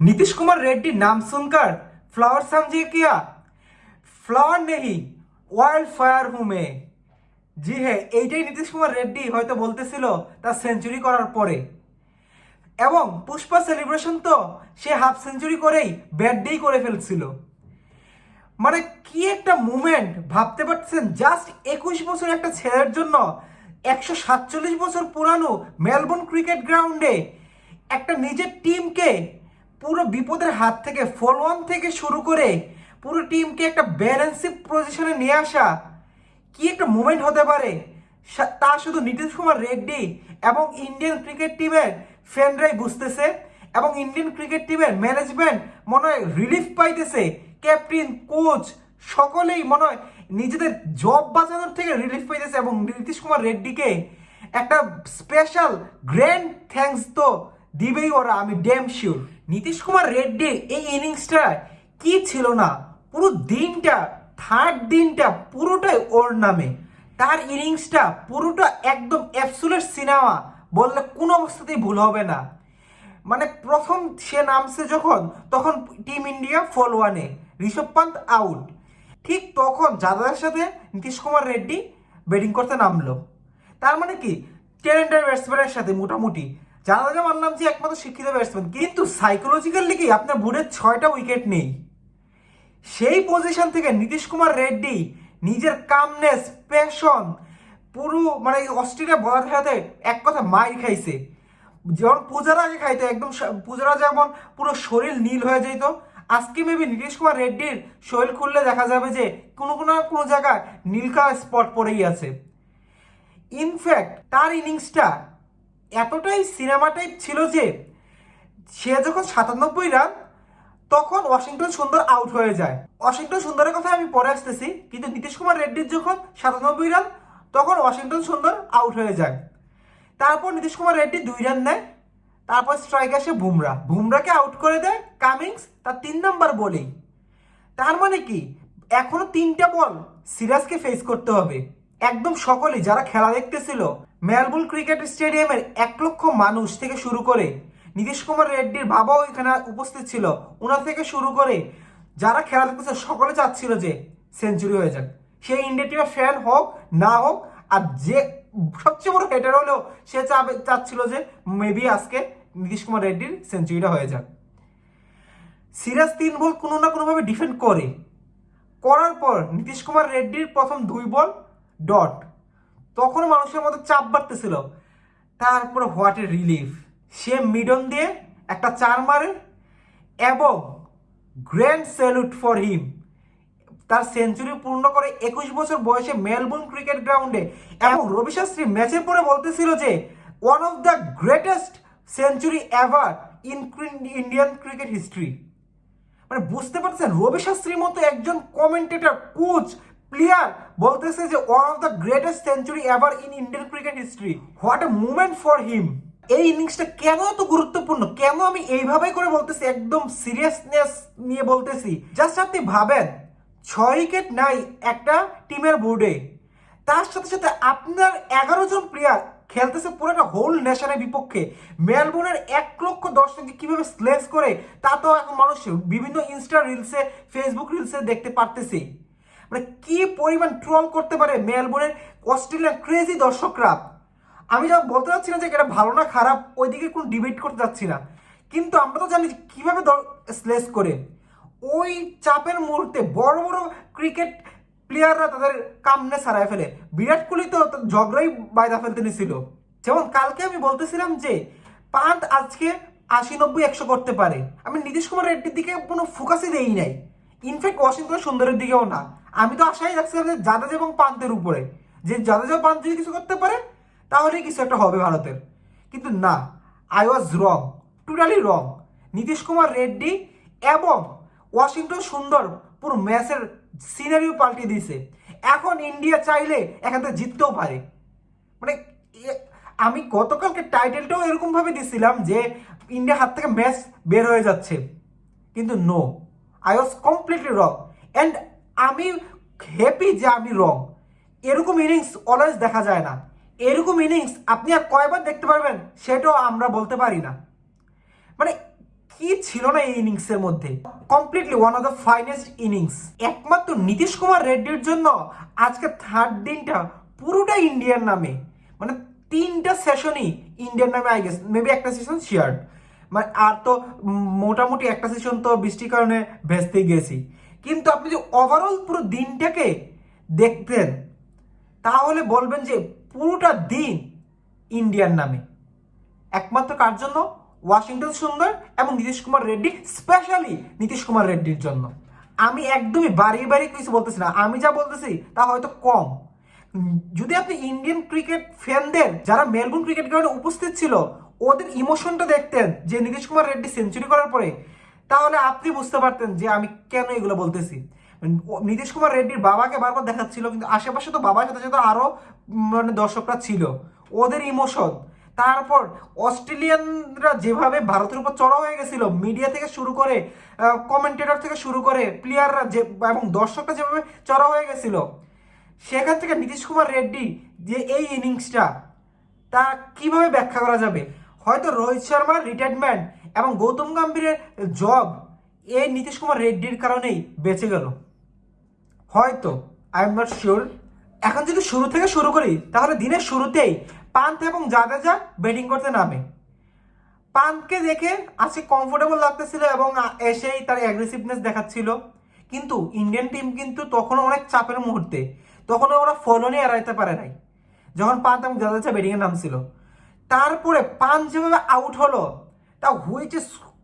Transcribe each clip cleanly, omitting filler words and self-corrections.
नीतीश कुमार रेड्डी नाम सुनकर फ्लावर समझे क्या? फ्लावर नहीं, ওয়াইল্ড ফায়ার हूं मैं। জি হ্যাঁ, এইটাই নীতিশ কুমার রেড্ডি হয়তো বলতেছিল তার সেঞ্চুরি করার পরে। এবং পুষ্পা সেলিব্রেশন তো সে হাফ সেঞ্চুরি করেই ব্যাট করে ফেলছিল। মানে কি একটা মুভমেন্ট ভাবতে পারছেন? জাস্ট 21 বছর একটা ছেলের জন্য 147 বছর পুরানো মেলবোর্ন ক্রিকেট গ্রাউন্ডে একটা নিজের টিমকে পুরো বিপদের হাত থেকে ফলোয়ান থেকে শুরু করে পুরো টিমকে একটা ব্যালেন্সিভ পজিশনে নিয়ে আসা কি একটা মুভমেন্ট হতে পারে তা শুধু নীতিশ কুমার রেড্ডি এবং ইন্ডিয়ান ক্রিকেট টিমের ফ্যানরাই বুঝতেছে। এবং ইন্ডিয়ান ক্রিকেট টিমের ম্যানেজমেন্ট মনে হয় রিলিফ পাইতেছে, ক্যাপ্টেন কোচ সকলেই মনে হয় নিজেদের জব বাঁচানোর থেকে রিলিফ পাইতেছে। এবং নীতিশ কুমার রেড্ডিকে একটা স্পেশাল গ্র্যান্ড থ্যাঙ্কস তো দিবেই ওরা, আমি ড্যাম শিওর। নীতিশ কুমার রেড্ডির এই ইনিংসটা কি ছিল না, পুরো দিনটা থার্ড দিনটা পুরোটাই ওর নামে। তার ইনিংসটা পুরোটা একদম অ্যাবসুলেট সিনেমা বললে কোনো অবস্থাতেই ভুল হবে না। মানে প্রথম সে নামছে যখন, তখন টিম ইন্ডিয়া ফল ওয়ানে, ঋষভ পান্ত আউট, ঠিক তখন যাদবের সাথে নীতিশ কুমার রেড্ডি ব্যাটিং করতে নামলো। তার মানে কি ট্যালেন্টেড ব্যাটসম্যানের সাথে মোটামুটি জাদেজা মানলাম যে একমাত্র শিক্ষিত ব্যাটসম্যান, কিন্তু সাইকোলজিক্যালি কি আপনার বোর্ডের 6টা উইকেট নেই। সেই পজিশন থেকে নীতিশ কুমার রেড্ডি নিজের কামনেস প্যাশন পুরো মানে অস্ট্রেলিয়া বলার হাতে এক কথা মাইর খাইছে। যেমন পূজার আগে খাইতো একদম, পূজারা যেমন পুরো শরীর নীল হয়ে যেত, আজকে মেবি নীতিশ কুমার রেড্ডির শরীর খুললে দেখা যাবে যে কোনো জায়গায় নীলকা স্পট পড়েই আছে। ইনফ্যাক্ট তার ইনিংসটা এতটাই সিনেমা টাইপ ছিল যে সে যখন 97 রান, তখন ওয়াশিংটন সুন্দর আউট হয়ে যায়। ওয়াশিংটন সুন্দরের কথা আমি পরে আসতেছি, কিন্তু নীতিশ কুমার রেড্ডির যখন 97 রান, তখন ওয়াশিংটন সুন্দর আউট হয়ে যায়। তারপর নীতিশ কুমার রেড্ডি 2 রান নেয়, তারপর স্ট্রাইক আসে বুমরাকে আউট করে দেয় কামিংস তার 3 নম্বর বলেই। তার মানে কি এখনো 3টা বল সিরাজকে ফেস করতে হবে। একদম সকলেই যারা খেলা দেখতেছিল, মেলবোর্ন ক্রিকেট স্টেডিয়ামের 1 লক্ষ মানুষ থেকে শুরু করে নীতিশ কুমার রেড্ডির বাবাও এখানে উপস্থিত ছিল, ওনার থেকে শুরু করে যারা খেলা দেখতেছে সকলে চাচ্ছিল যে সেঞ্চুরি হয়ে যাক। সেই ইন্ডিয়া টিমের ফ্যান হোক না হোক, আর যে সবচেয়ে বড় হেটার হলেও সে চাচ্ছিল যে মেবি আজকে নীতিশ কুমার রেড্ডির সেঞ্চুরিটা হয়ে যাক। সিরাজ 3 বল কোনো না কোনোভাবে ডিফেন্ড করার পর নীতিশ কুমার রেড্ডির প্রথম 2 বল ডট, তখন মানুষের মধ্যে চাপ বাড়তেছিল। তারপর what a relief, say mid-on দিয়ে একটা 4 মারে এবং গ্র্যান্ড স্যালুট ফর হিম। তার সেঞ্চুরি পূর্ণ করে 21 বছর বয়সে মেলবোর্ন ক্রিকেট গ্রাউন্ডে। এবং রবি শাস্ত্রী ম্যাচের পরে বলতেছিল যে one of the greatest century ever in Indian cricket history. মানে বুঝতে পারছেন, রবি শাস্ত্রীর মতো একজন কমেন্টেটর, কোচ, প্লেয়ার বলতেছে যে one of the greatest century ever in Indian cricket history. What a movement for him. এই ইনিংসটা কেন এত গুরুত্বপূর্ণ, কেন আমি এইভাবে করে বলতেছি, একদম সিরিয়াসনেস নিয়ে বলতেছি। জাস্ট আপনি ভাবেন 6 উইকেট নাই একটা টিমের বোর্ডে, তার সাথে সাথে আপনার 11 জন প্লেয়ার খেলতেছে পুরো একটা হোল নেশনের বিপক্ষে। মেলবোর্নের 1 লক্ষ দর্শককে কিভাবে স্লেস করে তা তো এখন মানুষ বিভিন্ন ইনস্টা রিলসে, ফেসবুক রিলসে দেখতে পারতেছি। মানে কি পরিমাণ ট্রল করতে পারে মেলবোর্নের অস্ট্রেলিয়ান ক্রেজি দর্শকরা। আমি যা বলতে চাচ্ছি না যে এটা ভালো না খারাপ, ওইদিকে কোনো ডিবেট করতে যাচ্ছি না, কিন্তু আমরা তো জানি কিভাবে স্লেস করে। ওই চাপের মুহূর্তে বড় বড় ক্রিকেট প্লেয়াররা তাদের কামনে সারায় ফেলে। বিরাট কোহলি তো ঝগড়াই বাইদা ফেলতে নিছিল। যেমন কালকে আমি বলতেছিলাম যে পান্ত আজকে 80, 90, 100 করতে পারে। আমি নীতিশ কুমার রেড্ডির দিকে কোনো ফোকাসই দেই নাই, ইনফ্যাক্ট ওয়াশিংটন সুন্দরের দিকেও না। আমি তো আশাই রাখছিলাম যে জাদেজা এবং পান্তের উপরে, যে জাদেজা পান্ত যদি কিছু করতে পারে তাহলেই কিছু একটা হবে ভারতের। কিন্তু না, আই ওয়াজ রং, টোটালি রং। নীতিশ কুমার রেড্ডি এবং ওয়াশিংটন সুন্দর পুরো ম্যাচের সিনারিও পাল্টে দিয়েছে। এখন ইন্ডিয়া চাইলে এখান থেকে জিততেও পারে। মানে আমি গতকালকে টাইটেলটাও এরকম ভাবে দিছিলাম যে ইন্ডিয়ার হাত থেকে ম্যাচ বের হয়ে যাচ্ছে, কিন্তু no, I was completely wrong. And আমি হ্যাপি যে আমি রং। এরকম ইনিংস অলওয়েজ দেখা যায় না। এরকম ইনিংস আপনি আর কয়বার দেখতে পারবেন সেটাও আমরা বলতে পারি না। মানে কি ছিল না এই ইনিংসের মধ্যে, completely one of the finest innings. একমাত্র নীতিশ কুমার রেড্ডির জন্য আজকে থার্ড দিনটা পুরোটা ইন্ডিয়ার নামে, মানে 3টা সেশনই ইন্ডিয়ার নামে, আই গেস মেবি একটা সেশন শেয়ার্ড, মানে আর তো মোটামুটি একটা সেশন তো বৃষ্টির কারণে ভেস্তে গেছি। কিন্তু আপনি যে ওভারঅল পুরো দিনটাকে দেখতেন তাহলে বলবেন যে পুরোটা দিন ইন্ডিয়ার নামে। একমাত্র কার জন্য? ওয়াশিংটন সুন্দর এবং নীতিশ কুমার রেড্ডি, স্পেশালি নীতিশ কুমার রেড্ডির জন্য। আমি একদমই বাড়িয়ে বাড়িয়ে কিছু বলতেছি না, আমি যা বলতেছি তা হয়তো কম। যদি আপনি ইন্ডিয়ান ক্রিকেট ফ্যানদের যারা মেলবোর্ন ক্রিকেট গ্রাউন্ডে উপস্থিত ছিল ওদের ইমোশনটা দেখতেন যে নীতিশ কুমার রেড্ডি সেঞ্চুরি করার পরে, তাহলে আপনি বুঝতে পারতেন যে আমি কেন এগুলো বলতেছি। নীতিশ কুমার রেড্ডির বাবাকে বারবার দেখাচ্ছিল, কিন্তু আশেপাশে তো বাবার সাথে সাথে আরো মানে দর্শকরা ছিল, ওদের ইমোশন। তারপর অস্ট্রেলিয়ানরা যেভাবে ভারতের উপর চড়া হয়ে গেছিল, মিডিয়া থেকে শুরু করে কমেন্টেটর থেকে শুরু করে প্লেয়াররা যে এবং দর্শকরা যেভাবে চড়া হয়ে গেছিল, সেখান থেকে নীতিশ কুমার রেড্ডি যে এই ইনিংসটা তা কিভাবে ব্যাখ্যা করা যাবে? হয়তো রোহিত শর্মার রিটায়ারমেন্ট এবং গৌতম গম্ভীরের জব এই নীতিশ কুমার রেড্ডির কারণেই বেঁচে গেল, হয়তো, আই এম নট শিওর। এখন যদি শুরু থেকে শুরু করি তাহলে দিনের শুরুতেই পান্থ এবং জাদেজা ব্যাটিং করতে নামে। পান্থকে দেখে আজকে কমফোর্টেবল লাগতেছিল এবং এসেই তার অ্যাগ্রেসিভনেস দেখাচ্ছিল, কিন্তু ইন্ডিয়ান টিম কিন্তু তখনও অনেক চাপের মুহূর্তে, তখনও ওরা ফলনই এড়াইতে পারে নাই যখন পান্থ এবং জাদেজা ব্যাটিংয়ে নামছিল। তারপরে পান্থ যেভাবে আউট হলো তা হয়েছে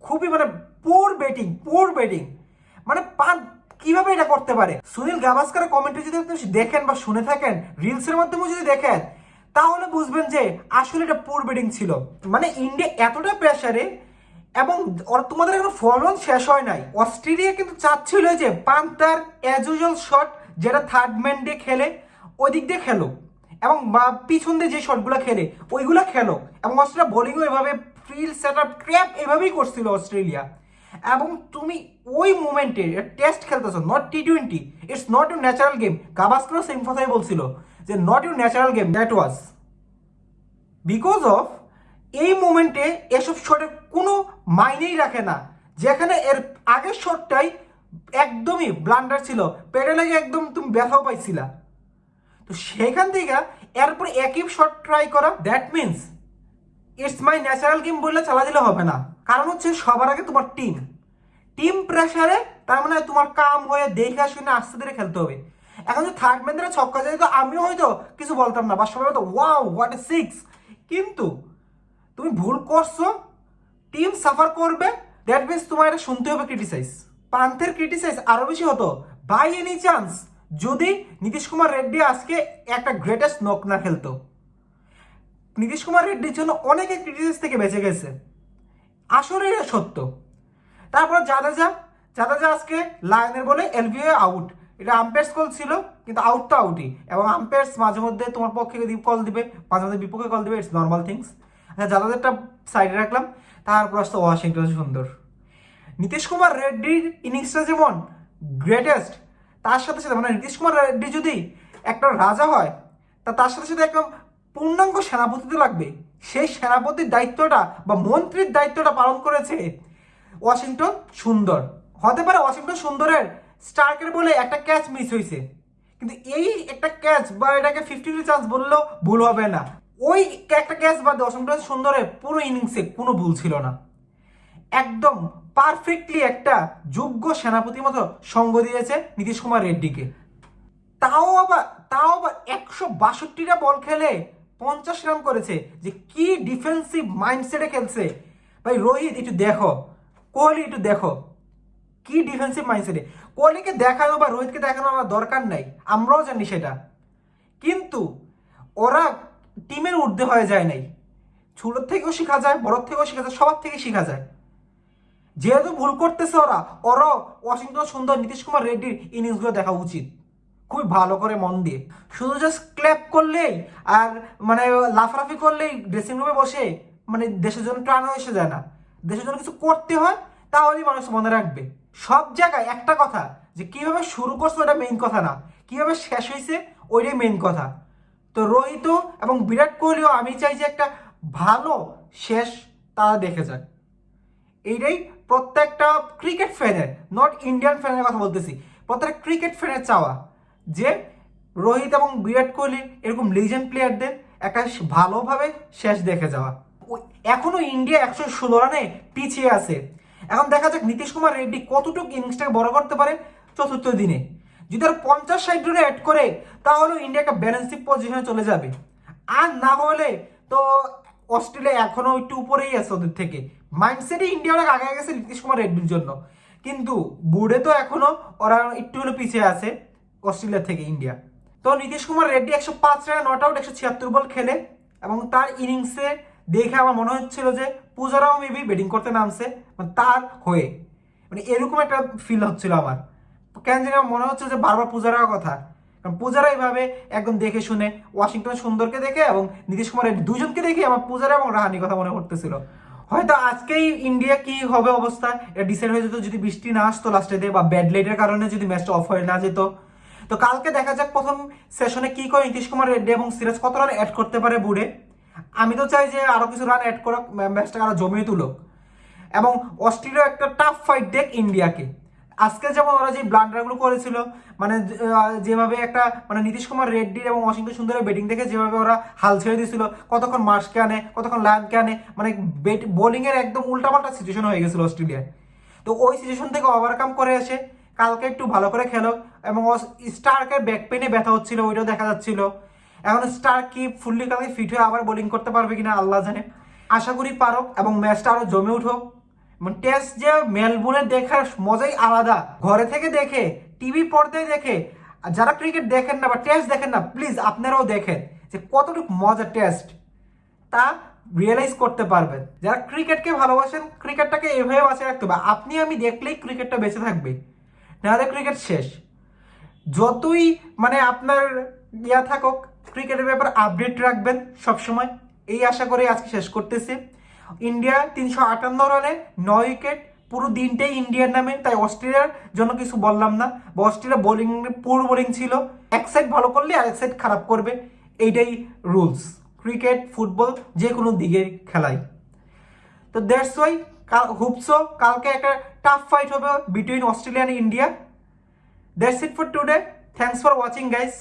খুবই মানে পোর ব্যাটিং, মানে পান্থ কিভাবে এটা করতে পারে? সুনীল গাভাস্কারের কমেন্ট্রি যদি আপনি দেখেন বা শুনে থাকেন, রিলসের মাধ্যমে যদি দেখেন, তাহলে বুঝবেন যে আসলে এটা পুর ব্যাটিং ছিল। মানে ইন্ডিয়া এতটা প্রেসারে এবং তোমাদের এখন ফলন শেষ হয় নাই। অস্ট্রেলিয়া কিন্তু চাচ্ছিল যে পান্থ তার অ্যাজ ইউজুয়াল শট যেটা থার্ড ম্যান দিয়ে খেলে ওই দিক দিয়ে খেলো, এবং পিছন দিয়ে যে শটগুলো খেলে ওইগুলো খেলো, এবং অস্ট্রেলিয়া বোলিংও এভাবে ফিল্ড সেট আপ ট্র্যাপ এভাবেই করছিল অস্ট্রেলিয়া। এবং তুমি ওই মোমেন্টে টেস্ট খেলতেছো, নট টি20, it's not your natural game. গাভাস্কারও সেম কথাই বলছিল যে not your natural game, that was because of এই মোমেন্টে এসব শটের কোনো মাইনেই রাখে না, যেখানে এর আগের শটটাই একদমই ব্লান্ডার ছিল, পেটে লেগে একদম তুমি ব্যথাও পাইছিলা। তো সেখান থেকে এরপর একই শট ট্রাই করা, that means it's my natural game বললে চালা দিলে হবে না। কারণ হচ্ছে সবার আগে তোমার টিম প্রেসারে, তার মানে তোমার কাম হয়ে দেখে শুনে আস্তে ধীরে খেলতে হবে। এখন যদি থার্ড ম্যান ধরে ছক্কা যায় তো আমিও হয়তো কিছু বলতাম না, বা সবাই হয়তো ওয়াও হোয়াট এ সিক্স, কিন্তু তুমি ভুল করছো, টিম সাফার করবে, দ্যাট মিনস তোমার এটা শুনতে হবে ক্রিটিসাইজ। পান্থের ক্রিটিসাইজ আরো বেশি হতো বাই এনি চান্স যদি নীতিশ কুমার রেড্ডি আজকে একটা গ্রেটেস্ট নক না খেলতো। নীতিশ কুমার রেড্ডির জন্য অনেকে ক্রিটিসাইজ থেকে বেঁচে গেছে, আসলে এটা সত্য। তারপর জাদেজা আজকে লায়নের বলে এলবিও আউট, এটা আম্পায়ার্স কল ছিল, কিন্তু আউট তো আউটই, এবং আম্পায়ার্স মাঝে মধ্যে তোমার পক্ষে কল দিবে, মাঝে মধ্যে বিপক্ষে কল দিবে, ইটস নর্মাল থিংস। আচ্ছা, জাদেজাটা সাইডে রাখলাম। তারপর আসতো ওয়াশিংটন সুন্দর। নীতিশ কুমার রেড্ডির ইনিংসটা যেমন গ্রেটেস্ট, তার সাথে সাথে মানে নীতিশ কুমার রেড্ডি যদি একটা রাজা হয় তার সাথে সাথে একদম পূর্ণাঙ্গ সেনাপতিতে লাগবে। সেই সেনাপতির দায়িত্বটা বা মন্ত্রীর দায়িত্বটা পালন করেছে ওয়াশিংটন সুন্দর। হতে পারে ওয়াশিংটন সুন্দরের স্টার্কের বলে একটা ক্যাচ মিস হয়েছে, কিন্তু এই একটা ক্যাচ বা এটাকে 50-50 চান্স বললেও ভুল হবে না। ওই একটা ক্যাচ বাদে ওয়াশিংটন সুন্দরের পুরো ইনিংসে কোনো ভুল ছিল না, একদম পারফেক্টলি একটা যোগ্য সেনাপতির মতো সঙ্গ দিয়েছে নীতিশ কুমার রেড্ডিকে। তাও আবার 162টা বল খেলে 50 রান করেছে, যে কি ডিফেন্সিভ মাইন্ডসেটে খেলছে ভাই। রোহিত একটু দেখো, কোহলি একটু দেখো, কি ডিফেন্সিভ মাইন্ডসেটে। কোহলিকে দেখানো বা রোহিতকে দেখানো আমার দরকার নাই, আমরাও জানি সেটা, কিন্তু ওরা টিমের ঊর্ধ্বে হয়ে যায় নাই। ছোটোর থেকেও শেখা যায়, বড়োর থেকেও শেখা যায়, সবার থেকে শেখা যায়। যেহেতু ভুল করতেছে ওরাও ওয়াশিংটন সুন্দর নীতিশ কুমার রেড্ডির ইনিংসগুলো দেখা উচিত খুবই ভালো করে মন দিয়ে। শুধু জাস্ট ক্ল্যাপ করলেই আর মানে লাফালাফি করলেই ড্রেসিং রুমে বসে মানে দেশের জন্য প্রাণ এসে যায় না। দেশের জন্য কিছু করতে হয়, তাহলেই মানুষ মনে রাখবে। সব জায়গায় একটা কথা, যে কিভাবে শুরু করছো ওটা মেইন কথা না, কিভাবে শেষ হয়েছে ওইটাই মেইন কথা। তো রোহিত এবং বিরাট কোহলিও আমি চাই যে একটা ভালো শেষ তারা দেখে যায়, এইটাই প্রত্যেকটা ক্রিকেট ফ্যানের, নট ইন্ডিয়ান ফ্যানের কথা বলতেছি, প্রত্যেকটা ক্রিকেট ফ্যানের চাওয়া যে রোহিত এবং বিরাট কোহলি এরকম লিজেন্ড প্লেয়ারদের একটা ভালোভাবে শেষ দেখে যাওয়া। এখনো ইন্ডিয়া 116 রানে পিছিয়ে আছে। এখন দেখা যাক নীতিশ কুমার রেড্ডি কতটুকু ইনিংসটাকে বড় করতে পারে চতুর্থ দিনে। যদি আর 50-60 রানে অ্যাড করে তাহলে ইন্ডিয়া একটা ব্যালেন্সিং পজিশনে চলে যাবে, আর না হলে তো অস্ট্রেলিয়া এখনো একটু উপরেই আছে ওদের থেকে। মাইন্ডসেটে ইন্ডিয়া অনেক আগে গেছে নীতিশ কুমার রেড্ডির জন্য, কিন্তু বুড়ে তো এখনো ওরা একটু হলে পিছিয়ে আছে অস্ট্রেলিয়া থেকে ইন্ডিয়া। তো নীতিশ কুমার রেড্ডি 105 রানে নট আউট, 176 বল খেলে, এবং তার ইনিংসে দেখে আমার মনে হচ্ছিল যে পূজারাও মেবি ব্যাটিং করতে নামছে মানে তার হয়ে, মানে এরকম একটা ফিল হচ্ছিল আমার। কেন জানি আমার মনে হচ্ছে যে বারবার পূজারার কথা, কারণ পূজারা এইভাবে একদম দেখে শুনে ওয়াশিংটন সুন্দরকে দেখে এবং নীতিশ কুমারের দুজনকে দেখে আমার পূজারা এবং রাহানির কথা মনে করতেছিল। হয়তো আজকেই ইন্ডিয়া কি হবে অবস্থা এটা ডিসাইড হয়ে যেত যদি বৃষ্টি না আসতো লাস্টে দিয়ে, বা ব্যাড লাইটের কারণে যদি ম্যাচটা অফ হয়ে না যেত। তো কালকে দেখা যাক প্রথম সেশনে কি করে নীতিশ কুমার রেড্ডি এবং সিরাজ কত রান অ্যাড করতে পারে বুড়ে। আমি তো চাই যে আরো কিছু রান অ্যাড করুক, ম্যাচটাকে আরো জমিয়ে তুলুক, এবং অস্ট্রেলিয়া একটা টাফ ফাইট দেখ ইন্ডিয়াকে। আজকে যেমন ওরা যে ব্লান্ডারগুলো করেছিল, মানে যেভাবে একটা মানে নীতিশ কুমার রেড্ডির এবং ওয়াশিংটন সুন্দরের ব্যাটিং দেখে যেভাবে ওরা হাল ছেড়ে দিয়েছিল, কতক্ষণ মার্শকে আনে, কতক্ষণ লায়নকে আনে, মানে বোলিং এর একদম উল্টাপাল্টা সিচুয়েশন হয়ে গেছিল অস্ট্রেলিয়ায়। তো ওই সিচুয়েশন থেকে ওভারকাম করে এসে কালকে একটু ভালো করে খেলো, এবং স্টার্কের ব্যাক পেনে ব্যথা হচ্ছিল ওইটাও দেখা যাচ্ছিল। এখন স্টার্ক কি ফুললি কালকে ফিট হয়ে আবার বোলিং করতে পারবে কিনা আল্লাহ জানে। আশা করি পারুক এবং ম্যাচটা আরো জমে উঠুক। মানে টেস্ট যে মেলবোর্নে দেখার মজাই আলাদা, ঘরে থেকে দেখে, টিভি পর্দায় দেখে। আর যারা ক্রিকেট দেখেন না বা টেস্ট দেখেন না, প্লিজ আপনারাও দেখেন যে কতটুকু মজা টেস্ট, তা রিয়েলাইজ করতে পারবেন। যারা ক্রিকেটকে ভালোবাসেন, ক্রিকেটটাকে এভাবে বাঁচিয়ে রাখতে হবে। আপনি আমি দেখলেই ক্রিকেটটা বেঁচে থাকবে, নাহলে ক্রিকেট শেষ। যতই মানে আপনার ইয়া থাকুক, ক্রিকেটের ব্যাপারে আপডেট রাখবেন সবসময়, এই আশা করে আজকে শেষ করতেছি। ইন্ডিয়া 358 রানে 9 উইকেট, পুরো দিনটাই ইন্ডিয়ার নামে, তাই অস্ট্রেলিয়ার জন্য কিছু বললাম না। বা অস্ট্রেলিয়া বোলিং পুরো বোলিং ছিল, এক সাইড ভালো করলে আরেক সাইড খারাপ করবে, এইটাই রুলস ক্রিকেট ফুটবল যে কোনো দিকের খেলাই। তো দ্যাটস ওয়াই হোপসো কালকে একটা টাফ ফাইট হবে between Australia and India. That's it for today. Thanks for watching, guys.